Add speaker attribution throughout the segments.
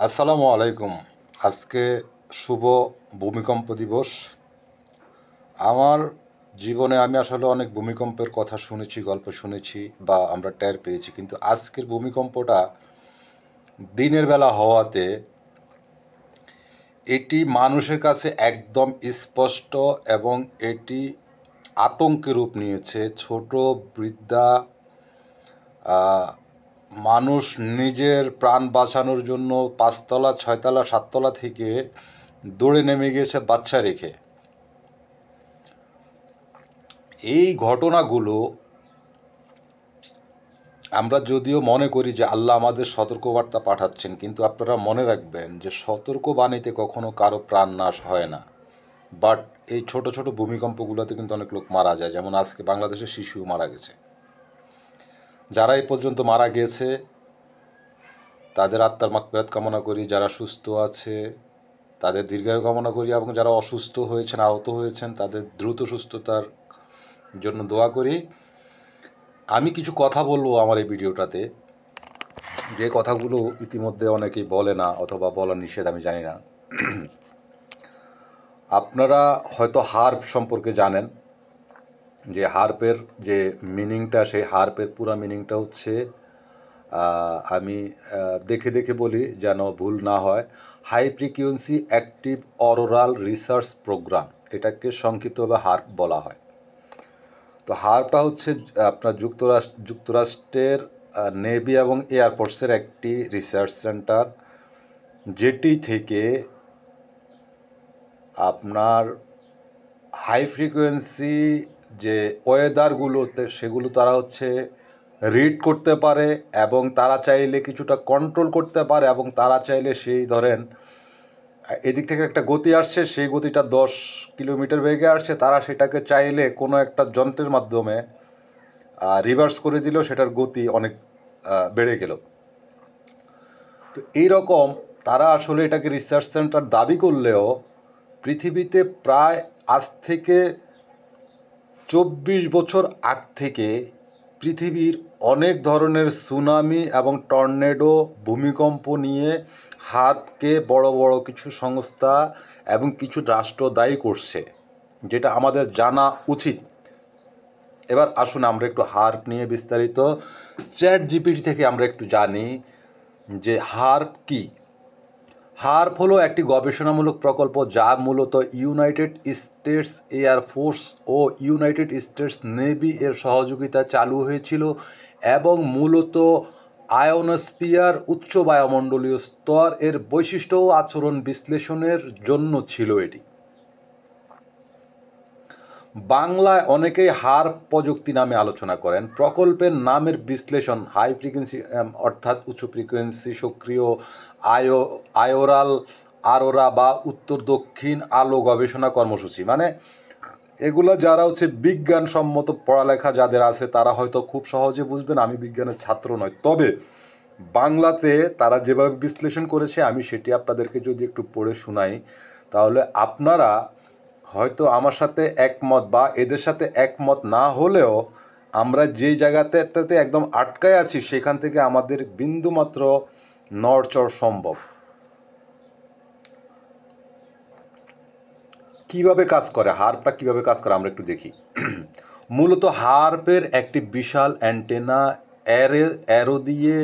Speaker 1: আসসালামু আলাইকুম। আজকে শুভ ভূমিকম্প দিবস। আমার জীবনে আমি আসলে অনেক ভূমিকম্পের কথা শুনেছি, গল্প শুনেছি বা আমরা টের পেয়েছি, কিন্তু আজকের ভূমিকম্পটা দিনের বেলা হওয়াতে এটি মানুষের কাছে একদম স্পষ্ট এবং এটি আতঙ্কের রূপ নিয়েছে। ছোট, বৃদ্ধা, মানুষ নিজের প্রাণ বাঁচানোর জন্য ৫তলা, ৬তলা, ৭তলা থেকে দৌড়ে নেমে গিয়েছে বাচ্চা রেখে। এই ঘটনাগুলো আমরা যদিও মনে করি যে আল্লাহ আমাদের সতর্কবার্তা পাঠাচ্ছেন, কিন্তু আপনারা মনে রাখবেন যে সতর্কবাণীতে কখনো কারো প্রাণ নাশ হয় না। বাট এই ছোট ছোট ভূমিকম্পগুলোতে কিন্তু অনেক লোক মারা যায়, যেমন আজকে বাংলাদেশের শিশুও মারা গেছে। যারা এই পর্যন্ত মারা গেছে তাদের আত্মার মাগফিরাত কামনা করি, যারা সুস্থ আছে তাদের দীর্ঘায়ু কামনা করি, এবং যারা অসুস্থ হয়েছেন, আহত হয়েছেন, তাদের দ্রুত সুস্থতার জন্য দোয়া করি। আমি কিছু কথা বলবো আমার এই ভিডিওটাতে, যে কথাগুলো ইতিমধ্যে অনেকেই বলে না অথবা বলা নিষেধ, আমি জানি না। আপনারা হয়তো হার্প সম্পর্কে জানেন, যে হার্পের যে মিনিংটা, সেই হার্পের পুরো মিনিংটা হচ্ছে, আমি দেখে দেখে বলি যেন ভুল না হয়, high frequency active auroral research program, এটাকে সংক্ষিপ্তভাবে হার্প বলা হয়। তো হার্পটা হচ্ছে আপনার যুক্তরাষ্ট্রের নেভি এবং এয়ারফোর্সের একটি রিসার্চ সেন্টার, যেটি থেকে আপনার হাই ফ্রিকোয়েন্সি যে ওয়েদারগুলোতে সেগুলো তারা হচ্ছে রিড করতে পারে, এবং তারা চাইলে কিছুটা কন্ট্রোল করতে পারে, এবং তারা চাইলে সেই ধরেন এদিক থেকে একটা গতি আসছে, সেই গতিটা 10 কিলোমিটার বেগে আসছে, তারা সেটাকে চাইলে কোনো একটা যন্ত্রের মাধ্যমে রিভার্স করে দিলেও সেটার গতি অনেক বেড়ে গেল। তো এইরকম তারা আসলে এটাকে রিসার্চ সেন্টার দাবি করলেও পৃথিবীতে প্রায় আজ থেকে ২৪ বছর আগ থেকে পৃথিবীর অনেক ধরনের সুনামি এবং টর্নেডো, ভূমিকম্প নিয়ে হার্পকে বড় বড় কিছু সংস্থা এবং কিছু রাষ্ট্র দায়ী করছে, যেটা আমাদের জানা উচিত। এবার আসুন আমরা একটু হার্প নিয়ে বিস্তারিত চ্যাট জিপিটি থেকে আমরা একটু জানি যে হার্প কি। হার্প হলো একটি গবেষণামূলক প্রকল্প যা মূলত ইউনাইটেড স্টেটস এয়ার ফোর্স ও ইউনাইটেড স্টেটস নেভি এর সহযোগিতায় চালু হয়েছিল, এবং মূলত আয়োনোস্ফিয়ার উচ্চ বায়ুমণ্ডলীয় স্তর এর বৈশিষ্ট্য ও আচরণ বিশ্লেষণের জন্য ছিল এটি। বাংলায় অনেকেই হার্প প্রযুক্তি নামে আলোচনা করেন। প্রকল্পের নামের বিশ্লেষণ হাই ফ্রিকোয়েন্সি অর্থাৎ উচ্চ ফ্রিকোয়েন্সি সক্রিয় আরোরা বা উত্তর দক্ষিণ আলো গবেষণা কর্মসূচি, মানে এগুলো যারা হচ্ছে বিজ্ঞানসম্মত পড়ালেখা যাদের আছে তারা হয়তো খুব সহজে বুঝবেন। আমি বিজ্ঞানের ছাত্র নয়, তবে বাংলাতে তারা যেভাবে বিশ্লেষণ করেছে আমি সেটি আপনাদেরকে যদি একটু পড়ে শোনাই, তাহলে আপনারা হয়তো আমার সাথে একমত বা এদের সাথে একমত না হলেও আমরা যেই জায়গাতে একদম আটকায় আছি সেখান থেকে আমাদের বিন্দুমাত্র নড়চড় সম্ভব। কিভাবে কাজ করে হার্পটা, কিভাবে কাজ করে আমরা একটু দেখি। মূলত হার্পের একটি বিশাল অ্যান্টেনা অ্যারো দিয়ে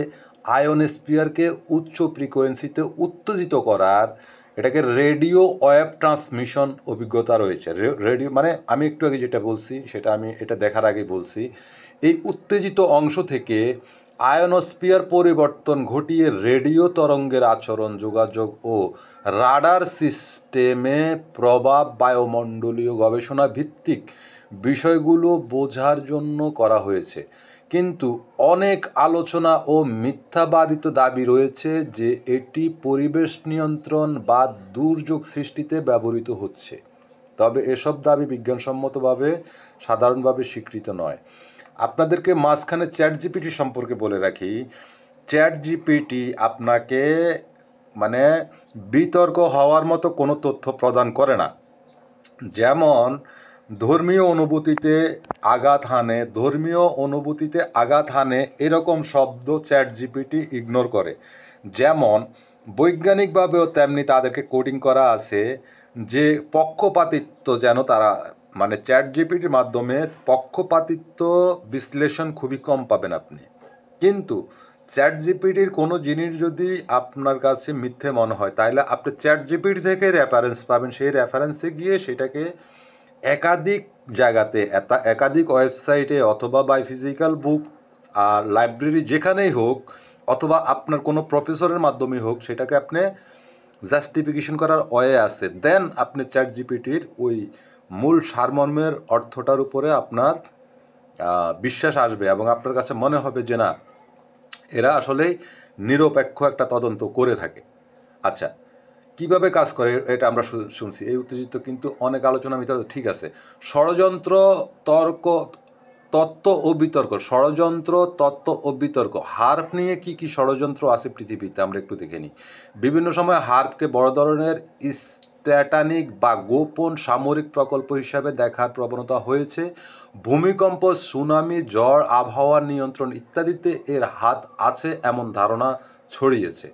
Speaker 1: আয়োনোস্ফিয়ারকে উচ্চ ফ্রিকোয়েন্সিতে উত্তেজিত করার, এটাকে রেডিও ওয়েভ ট্রান্সমিশন অভিজ্ঞতা রয়েছে। রেডিও মানে আমি একটু আগে যেটা বলছি সেটা আমি এটা দেখার আগে বলছি, এই উত্তেজিত অংশ থেকে আয়োনোস্ফিয়ার পরিবর্তন ঘটিয়ে রেডিও তরঙ্গের আচরণ, যোগাযোগ ও রাডার সিস্টেমে প্রভাব বায়ুমণ্ডলীয় গবেষণা ভিত্তিক বিষয়গুলো বোঝার জন্য করা হয়েছে। কিন্তু অনেক আলোচনা ও মিথ্যাবাদিত দাবি রয়েছে যে এটি পরিবেশ নিয়ন্ত্রণ বা দুর্যোগ সৃষ্টিতে ব্যবহৃত হচ্ছে, তবে এসব দাবি বিজ্ঞানসম্মতভাবে সাধারণভাবে স্বীকৃত নয়। আপনাদেরকে মাঝখানে চ্যাট জিপিটি সম্পর্কে বলে রাখি, চ্যাট জিপিটি আপনাকে মানে বিতর্ক হওয়ার মতো কোনো তথ্য প্রদান করে না। যেমন ধর্মীয় অনুভূতিতে আঘাত হানে এরকম শব্দ চ্যাট জিপিটি ইগনোর করে। যেমন বৈজ্ঞানিকভাবেও তেমনি তাদেরকে কোডিং করা আছে যে পক্ষপাতিত্ব যেন তারা, মানে চ্যাট জিপিটির মাধ্যমে পক্ষপাতিত্ব বিশ্লেষণ খুবই কম পাবেন আপনি। কিন্তু চ্যাট জিপিটির কোনো জিনিস যদি আপনার কাছে মিথ্যে মনে হয়, তাহলে আপনি চ্যাট জিপিটি থেকে রেফারেন্স পাবেন, সেই রেফারেন্সে গিয়ে সেটাকে একাধিক জায়গাতে, একাধিক ওয়েবসাইটে অথবা বাই ফিজিক্যাল বুক আর লাইব্রেরি যেখানেই হোক, অথবা আপনার কোনো প্রফেসরের মাধ্যমে হোক, সেটাকে আপনি জাস্টিফিকেশন করার ওয়ে আছে। দেন আপনি চ্যাট জিপিটির ওই মূল সারমর্মের অর্থটার উপরে আপনার বিশ্বাস আসবে এবং আপনার কাছে মনে হবে যে না, এরা আসলেই নিরপেক্ষ একটা তদন্ত করে থাকে। আচ্ছা, কিভাবে কাজ করে এটা আমরা শুনছি, এই উত্তেজিত কিন্তু অনেক আলোচনা ভিতরে, ঠিক আছে। ষড়যন্ত্র, তর্ক, তত্ত্ব ও বিতর্ক, ষড়যন্ত্র, তত্ত্ব ও বিতর্ক। হার্প নিয়ে কি কি ষড়যন্ত্র আছে পৃথিবীতে আমরা একটু দেখে নিই। বিভিন্ন সময় হার্পকে বড় ধরনের স্ট্র্যাটানিক বা গোপন সামরিক প্রকল্প হিসাবে দেখার প্রবণতা হয়েছে। ভূমিকম্প, সুনামি, ঝড়, আবহাওয়া নিয়ন্ত্রণ ইত্যাদিতে এর হাত আছে এমন ধারণা ছড়িয়েছে।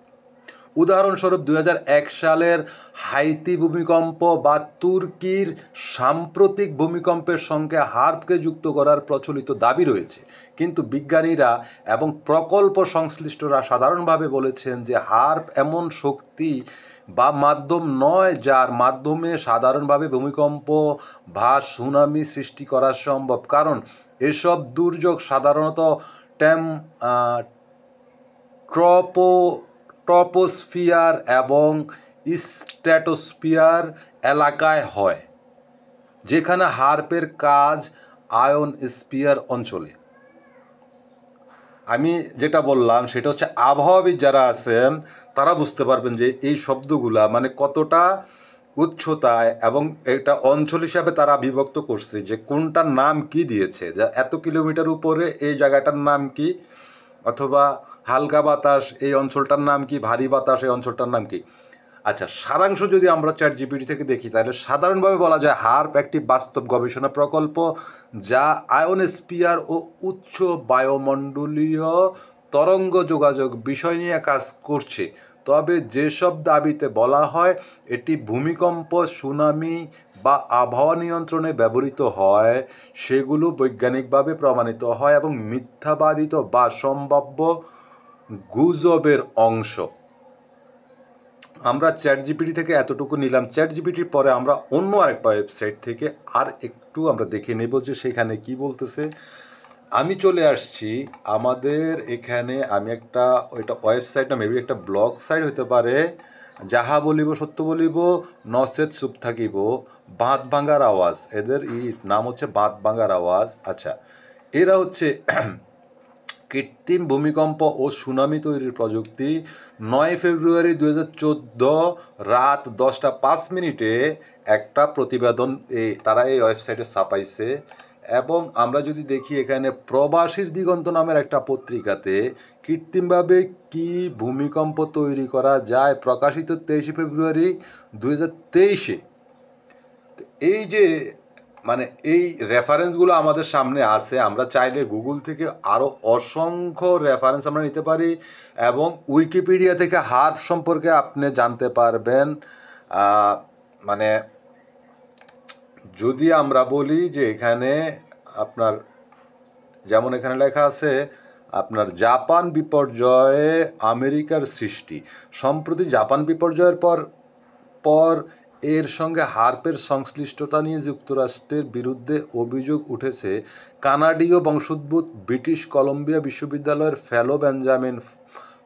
Speaker 1: উদাহরণস্বরূপ 2001 সালের হাইতি ভূমিকম্প বা তুর্কির সাম্প্রতিক ভূমিকম্পের সঙ্গে হার্পকে যুক্ত করার প্রচলিত দাবি রয়েছে, কিন্তু বিজ্ঞানীরা এবং প্রকল্প সংশ্লিষ্টরা সাধারণভাবে বলেছেন যে হার্প এমন শক্তি বা মাধ্যম নয় যার মাধ্যমে সাধারণভাবে ভূমিকম্প বা সুনামি সৃষ্টি করা সম্ভব, কারণ এসব দুর্যোগ সাধারণত ট্রপোস্ফিয়ার এবং স্ট্র্যাটোস্ফিয়ার এলাকায় হয়, যেখানে হার্পের কাজ আয়নস্ফিয়ার অঞ্চলে। আমি যেটা বললাম সেটা হচ্ছে আবহাওয়াবিদ যারা আছেন তারা বুঝতে পারবেন যে এই শব্দগুলা মানে কতটা উচ্চতায়, এবং এটা অঞ্চল হিসাবে তারা বিভক্ত করছে যে কোনটার নাম কি দিয়েছে, যা এত কিলোমিটার উপরে এই জায়গাটার নাম কি, অথবা হালকা বাতাস এই অঞ্চলটার নাম কি, ভারী বাতাস এই অঞ্চলটার নাম কি। আচ্ছা, সারাংশ যদি আমরা চ্যাট জিপিটি থেকে দেখি তাহলে সাধারণভাবে বলা যায় হার্প একটি বাস্তব গবেষণা প্রকল্প যা আয়নস্ফিয়ার ও উচ্চ বায়ুমণ্ডলীয় তরঙ্গ যোগাযোগ বিষয় নিয়ে কাজ করছে। তবে যেসব দাবিতে বলা হয় এটি ভূমিকম্প, সুনামি বা আবহাওয়া নিয়ন্ত্রণে ব্যবহৃত হয়, সেগুলো বৈজ্ঞানিকভাবে প্রমাণিত হয় এবং মিথ্যাবাদিত বা সম্ভাব্য গুজবের অংশ। আমরা চ্যাট জিপিটি থেকে এতটুকু নিলাম। চ্যাট জিপিটির পরে আমরা অন্য আরেকটা ওয়েবসাইট থেকে আর একটু আমরা দেখে নেব যে সেখানে কি বলতেছে। আমি চলে আসছি আমাদের এখানে, আমি একটা ওইটা ওয়েবসাইট না, মেবি একটা ব্লগ সাইট হতে পারে, যাহা বলিব সত্য বলিব নচেত চুপ থাকিব, বাঁধ ভাঙার আওয়াজ, এদের নাম হচ্ছে বাঁধ ভাঙার আওয়াজ। আচ্ছা, এরা হচ্ছে কৃত্রিম ভূমিকম্প ও সুনামি তৈরির প্রযুক্তি। 9 ফেব্রুয়ারি 2014 রাত 10:05 একটা প্রতিবেদন তারা এই ওয়েবসাইটে ছাপাইছে। এবং আমরা যদি দেখি এখানে প্রবাসীর দিগন্ত নামের একটা পত্রিকাতে কৃত্রিমভাবে কি ভূমিকম্প তৈরি করা যায়, প্রকাশিত 23 ফেব্রুয়ারি 2023। এই যে মানে এই রেফারেন্সগুলো আমাদের সামনে আছে, আমরা চাইলে গুগল থেকে আরও অসংখ্য রেফারেন্স আমরা নিতে পারি এবং উইকিপিডিয়া থেকে হার্প সম্পর্কে আপনি জানতে পারবেন। মানে যদি আমরা বলি যে এখানে আপনার যেমন এখানে লেখা আছে আপনার জাপান বিপর্যয়ে আমেরিকার সৃষ্টি। সম্প্রতি জাপান বিপর্যয়ের পর এর সঙ্গে হার্পের সংশ্লিষ্টতা নিয়ে যুক্তরাষ্ট্রের বিরুদ্ধে অভিযোগ উঠেছে। কানাডীয় বংশোদ্ভূত ব্রিটিশ কলম্বিয়া বিশ্ববিদ্যালয়ের ফেলো বেঞ্জামিন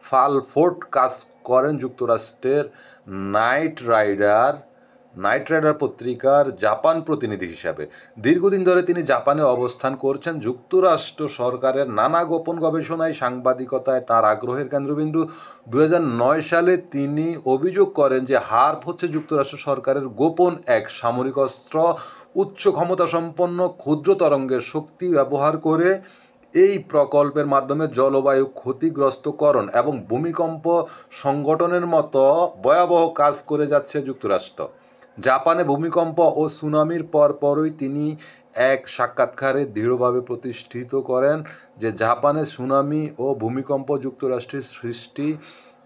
Speaker 1: ফালফোর্ড কাজ করেন যুক্তরাষ্ট্রের নাইট রাইডার পত্রিকার জাপান প্রতিনিধি হিসাবে। দীর্ঘদিন ধরে তিনি জাপানে অবস্থান করছেন। যুক্তরাষ্ট্র সরকারের নানা গোপন গবেষণায় সাংবাদিকতায় তার আগ্রহের কেন্দ্রবিন্দু। 2009 সালে তিনি অভিযোগ করেন যে হার্প হচ্ছে যুক্তরাষ্ট্র সরকারের গোপন এক সামরিক অস্ত্র। উচ্চ ক্ষমতাসম্পন্ন ক্ষুদ্র তরঙ্গের শক্তি ব্যবহার করে এই প্রকল্পের মাধ্যমে জলবায়ু ক্ষতিগ্রস্তকরণ এবং ভূমিকম্প সংগঠনের মতো ভয়াবহ কাজ করে যাচ্ছে যুক্তরাষ্ট্র। জাপানে ভূমিকম্প ও সুনামির পরপরই তিনি এক সাক্ষাৎকারে দৃঢ়ভাবে প্রতিষ্ঠিত করেন যে জাপানে সুনামি ও ভূমিকম্প যুক্তরাষ্ট্রের সৃষ্টি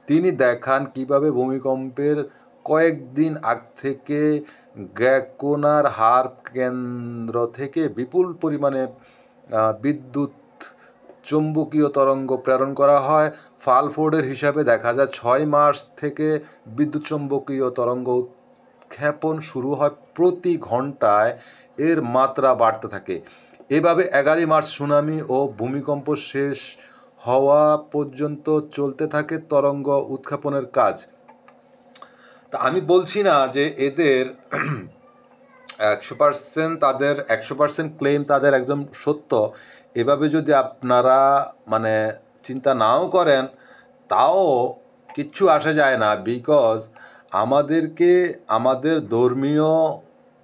Speaker 1: তিনি দেখান কিভাবে ভূমিকম্পের কয়েকদিন আগ থেকে গ্যাকোনার হার্প কেন্দ্র থেকে বিপুল পরিমাণে বিদ্যুৎ চুম্বকীয় তরঙ্গ প্রেরণ করা হয়। ফালফোর্ডের হিসাবে দেখা যায় 6 মার্চ থেকে বিদ্যুৎ চুম্বকীয় তরঙ্গ উৎক্ষেপণ শুরু হয়। প্রতি ঘন্টায় এর মাত্রা বাড়তে থাকে। এভাবে 11 মার্চ সুনামি ও ভূমিকম্প শেষ হওয়া পর্যন্ত চলতে থাকে তরঙ্গ উৎক্ষেপণের কাজ। তা আমি বলছি না যে এদের 100% তাদের 100% ক্লেম তাদের একদম সত্য। এভাবে যদি আপনারা মানে চিন্তা নাও করেন তাও কিচ্ছু আসে যায় না, বিকজ আমাদেরকে আমাদের ধর্মীয়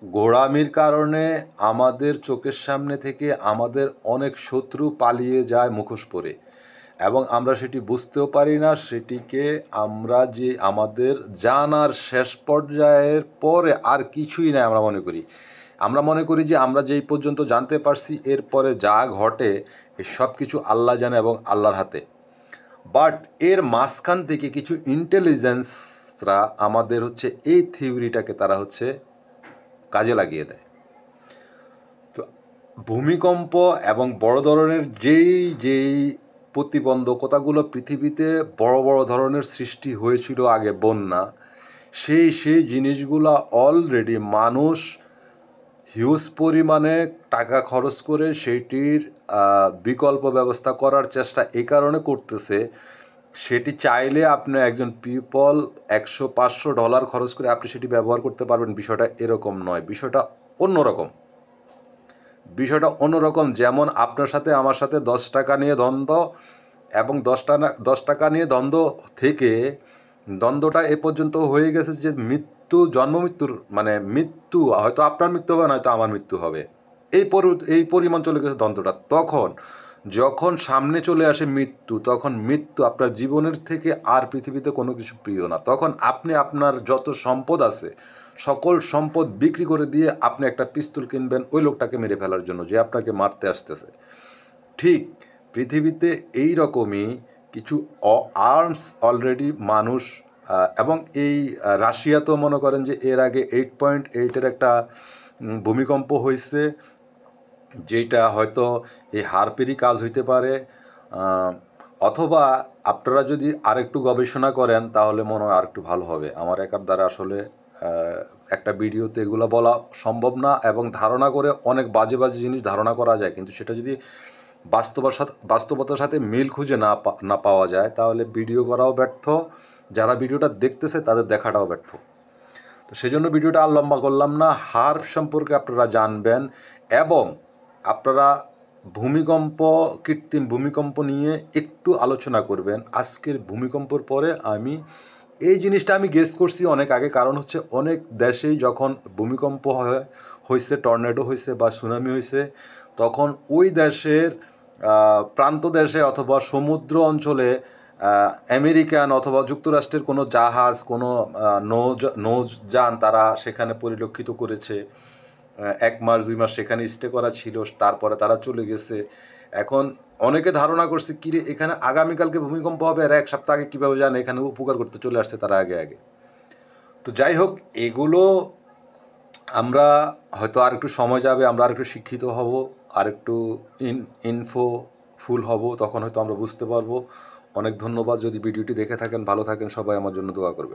Speaker 1: গোঁড়ামির কারণে আমাদের চোখের সামনে থেকে আমাদের অনেক শত্রু পালিয়ে যায় মুখোশ পরে, এবং আমরা সেটি বুঝতেও পারি না। সেটিকে আমরা যে আমাদের জানার শেষ পর্যায়ের পরে আর কিছুই নাই আমরা মনে করি যে আমরা যেই পর্যন্ত জানতে পারছি এরপরে যা ঘটে সব কিছু আল্লাহ জানে এবং আল্লাহর হাতে। বাট এর মাঝখান থেকে কিছু ইন্টেলিজেন্সরা আমাদের এই থিওরিটাকে তারা কাজে লাগিয়ে দেয়। তো ভূমিকম্প এবং বড় ধরনের যেই প্রতিবন্ধকতাগুলো পৃথিবীতে বড় বড় ধরনের সৃষ্টি হয়েছিল আগে, বন্যা, সেই জিনিসগুলো অলরেডি মানুষ হিউজ পরিমাণে টাকা খরচ করে সেইটির বিকল্প ব্যবস্থা করার চেষ্টা এই কারণে করতেছে, সেটি চাইলে আপনি একজন পিপল $100-500 খরচ করে আপনি সেটি ব্যবহার করতে পারবেন। বিষয়টা এরকম নয়, বিষয়টা অন্যরকম। যেমন আপনার সাথে আমার সাথে 10 টাকা নিয়ে দ্বন্দ্ব, এবং 10 টাকা নিয়ে দ্বন্দ্ব থেকে দ্বন্দ্বটা এ পর্যন্ত হয়ে গেছে যে জন্ম মৃত্যুর মানে মৃত্যু, হয়তো আপনার মৃত্যু হবে, নয়তো আমার মৃত্যু হবে, এই পরিমাণ চলে গেছে দ্বন্দ্বটা। যখন সামনে চলে আসে মৃত্যু, তখন মৃত্যু আপনার জীবনের থেকে আর পৃথিবীতে কোনো কিছু প্রিয় না। তখন আপনি আপনার যত সম্পদ আছে সকল সম্পদ বিক্রি করে দিয়ে আপনি একটা পিস্তল কিনবেন ওই লোকটাকে মেরে ফেলার জন্য যে আপনাকে মারতে আসতেছে। ঠিক পৃথিবীতে এই রকমই কিছু আর্মস অলরেডি মানুষ, এবং এই রাশিয়া তো মনে করেন যে এর আগে 8.8-এর একটা ভূমিকম্প হয়েছে, যেটা হয়তো এই হার্পেরই কাজ হইতে পারে। অথবা আপনারা যদি আরেকটু গবেষণা করেন তাহলে মনে হয় আরেকটু ভালো হবে। আমার একার দ্বারা আসলে একটা ভিডিওতে এগুলো বলা সম্ভব না, এবং ধারণা করে অনেক বাজে জিনিস ধারণা করা যায়, কিন্তু সেটা যদি বাস্তবতার সাথে মিল খুঁজে না পাওয়া যায় তাহলে ভিডিও করাও ব্যর্থ, যারা ভিডিওটা দেখতেছে তাদের দেখাটাও ব্যর্থ। তো সেজন্য ভিডিওটা আর লম্বা করলাম না। হার্প সম্পর্কে আপনারা জানবেন, এবং আপনারা কৃত্রিম ভূমিকম্প নিয়ে একটু আলোচনা করবেন। আজকের ভূমিকম্পর পরে এই জিনিসটা আমি গেস করছি অনেক আগে, কারণ অনেক দেশেই যখন ভূমিকম্প হয়েছে, টর্নেডো হয়েছে বা সুনামি হয়েছে, তখন ওই দেশের প্রান্ত দেশে অথবা সমুদ্র অঞ্চলে আমেরিকান অথবা যুক্তরাষ্ট্রের কোনো জাহাজ, কোনো নৌযান তারা সেখানে পরিলক্ষিত করেছে। 1 মাস 2 মাস সেখানে স্টে করা ছিল, তারপরে তারা চলে গেছে। এখন অনেকে ধারণা করছে কিরে এখানে আগামীকালকে ভূমিকম্প হবে, আর 1 সপ্তাহ আগে কীভাবে জানে, এখানে উপকার করতে চলে আসছে তারা আগে। তো যাই হোক, এগুলো আমরা হয়তো আর একটু সময় যাবে, আমরা আর একটু শিক্ষিত হব, আর একটু ইনফোফুল হব, তখন হয়তো আমরা বুঝতে পারবো। অনেক ধন্যবাদ। যদি ভিডিওটি দেখে থাকেন, ভালো থাকেন, সবাই আমার জন্য দোয়া করবে।